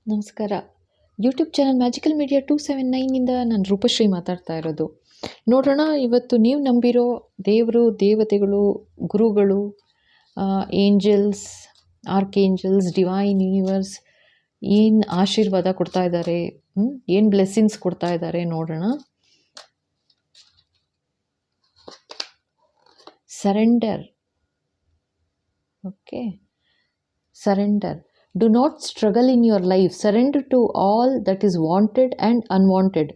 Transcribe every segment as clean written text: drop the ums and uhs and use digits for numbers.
ನಮಸ್ಕಾರ. YouTube channel magical media 279 ನಾನು ರೂಪಶ್ರೀ ಮಾತಾಡ್ತಾ ಇರೋದು. ನೋಡೋಣ ಇವತ್ತು ನೀವು ನಂಬಿರೋ ದೇವರು, ದೇವತೆಗಳು, ಗುರುಗಳು, ಏಂಜಲ್ಸ್, ಆರ್ಕೇಂಜಲ್ಸ್, ಡಿವೈನ್ ಯೂನಿವರ್ಸ್ ಏನು ಆಶೀರ್ವಾದ ಕೊಡ್ತಾ ಇದ್ದಾರೆ, ಏನು ಬ್ಲೆಸ್ಸಿಂಗ್ಸ್ ಕೊಡ್ತಾ ಇದ್ದಾರೆ ನೋಡೋಣ. Surrender. Okay, surrender. Do not struggle in your life. Surrender to all that is wanted and unwanted,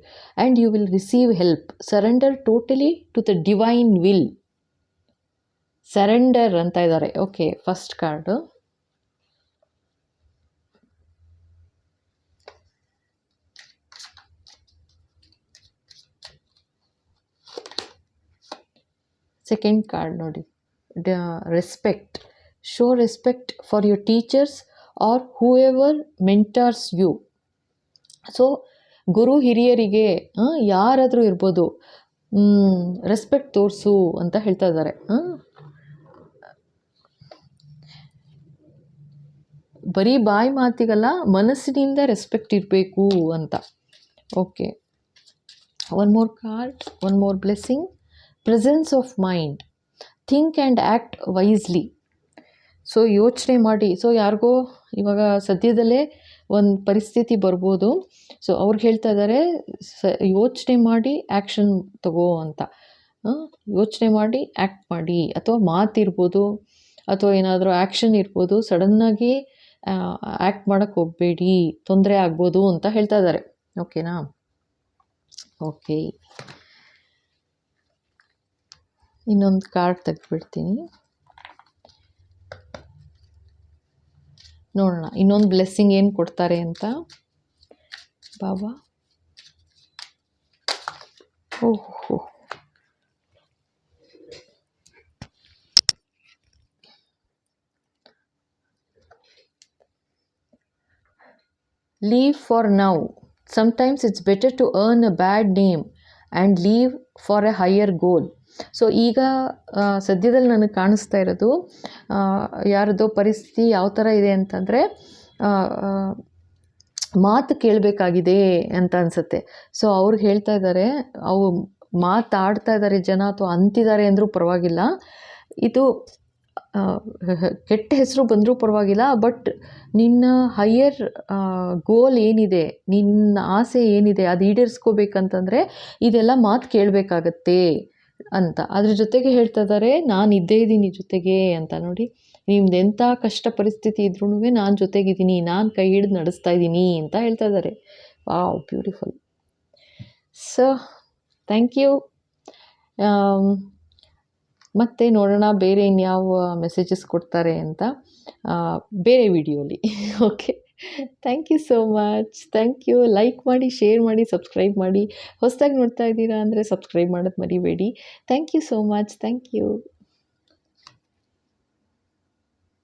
and you will receive help. Surrender totally to the divine will. Surrender ಅಂತ ಇದ್ದಾರೆ. Okay, first card. Second card ನೋಡಿ, respect. Show respect for your teachers or whoever mentors you. So ಗುರು ಹಿರಿಯರಿಗೆ ಯಾರಾದರೂ ಇರ್ಬೋದು, respect ತೋರಿಸು ಅಂತ ಹೇಳ್ತಾ ಇದ್ದಾರೆ. ಬರೀ ಬಾಯಿ ಮಾತಿಗಲ್ಲ, ಮನಸ್ಸಿನಿಂದ ರೆಸ್ಪೆಕ್ಟ್ ಇರಬೇಕು ಅಂತ. Okay, one more card, one more blessing. Presence of mind. Think and act wisely. So ಯೋಚನೆ ಮಾಡಿ. ಸೊ ಯಾರಿಗೋ ಇವಾಗ ಸದ್ಯದಲ್ಲೇ ಒಂದು ಪರಿಸ್ಥಿತಿ ಬರ್ಬೋದು. ಸೊ ಅವ್ರಿಗೆ ಹೇಳ್ತಾ ಇದ್ದಾರೆ, ಯೋಚನೆ ಮಾಡಿ ಆ್ಯಕ್ಷನ್ ತಗೋ ಅಂತ. ಯೋಚನೆ ಮಾಡಿ ಆ್ಯಕ್ಟ್ ಮಾಡಿ. ಅಥವಾ ಮಾತಿರ್ಬೋದು, ಅಥವಾ ಏನಾದರೂ ಆ್ಯಕ್ಷನ್ ಇರ್ಬೋದು. ಸಡನ್ನಾಗಿ ಆ್ಯಕ್ಟ್ ಮಾಡೋಕ್ಕೆ ಹೋಗಬೇಡಿ, ತೊಂದರೆ ಆಗ್ಬೋದು ಅಂತ ಹೇಳ್ತಾ ಇದ್ದಾರೆ. ಓಕೆನಾ? ಓಕೆ, ಇನ್ನೊಂದು ಕಾರ್ಡ್ ತೆಗೆದುಬಿಡ್ತೀನಿ. ನೋಡೋಣ ಇನ್ನೊಂದು ಬ್ಲೆಸ್ಸಿಂಗ್ ಏನು ಕೊಡ್ತಾರೆ ಅಂತ. ಬಾಬಾ, ಓಹೋ, leave for now. Sometimes it's better to earn a bad name and leave for a higher goal. So ಈಗ ಸದ್ಯದಲ್ಲಿ ನನಗೆ ಕಾಣಿಸ್ತಾ ಇರೋದು, ಯಾರದೋ ಪರಿಸ್ಥಿತಿ ಯಾವ ಥರ ಇದೆ ಅಂತಂದರೆ, ಮಾತು ಕೇಳಬೇಕಾಗಿದೆ ಅಂತ ಅನಿಸುತ್ತೆ. ಸೊ ಅವ್ರಿಗೆ ಹೇಳ್ತಾ ಇದ್ದಾರೆ, ಅವು ಮಾತಾಡ್ತಾ ಇದ್ದಾರೆ ಜನ ಅಥವಾ ಅಂತಿದ್ದಾರೆ ಅಂದರೂ ಪರವಾಗಿಲ್ಲ, ಇದು ಕೆಟ್ಟ ಹೆಸರು ಬಂದರೂ ಪರವಾಗಿಲ್ಲ, ಬಟ್ ನಿನ್ನ ಹೈಯರ್ ಗೋಲ್ ಏನಿದೆ, ನಿನ್ನ ಆಸೆ ಏನಿದೆ ಅದು ಈಡೇರಿಸ್ಕೋಬೇಕಂತಂದರೆ ಇದೆಲ್ಲ ಮಾತು ಕೇಳಬೇಕಾಗತ್ತೆ ಅಂತ. ಅದ್ರ ಜೊತೆಗೆ ಹೇಳ್ತಾ ಇದ್ದಾರೆ, ನಾನು ಇದ್ದೇ ಇದ್ದೀನಿ ಜೊತೆಗೆ ಅಂತ. ನೋಡಿ, ನಿಮ್ದು ಎಂಥ ಕಷ್ಟ ಪರಿಸ್ಥಿತಿ ಇದ್ರೂ ನಾನು ಜೊತೆಗಿದ್ದೀನಿ, ನಾನು ಕೈ ಹಿಡಿದು ನಡೆಸ್ತಾ ಇದ್ದೀನಿ ಅಂತ ಹೇಳ್ತಾ ಇದ್ದಾರೆ. Wow, beautiful. So thank you. ಮತ್ತೆ ನೋಡೋಣ ಬೇರೆ ಇನ್ಯಾವ ಮೆಸೇಜಸ್ ಕೊಡ್ತಾರೆ ಅಂತ ಬೇರೆ ವಿಡಿಯೋಲಿ. Okay, thank you so much. Thank you. Like ಮಾಡಿ, ಶೇರ್ ಮಾಡಿ, ಸಬ್ಸ್ಕ್ರೈಬ್ ಮಾಡಿ. ಹೊಸದಾಗಿ ನೋಡ್ತಾ ಇದ್ದೀರಾ ಅಂದರೆ ಸಬ್ಸ್ಕ್ರೈಬ್ ಮಾಡೋದು ಮರಿಬೇಡಿ. Thank you so much. Thank you.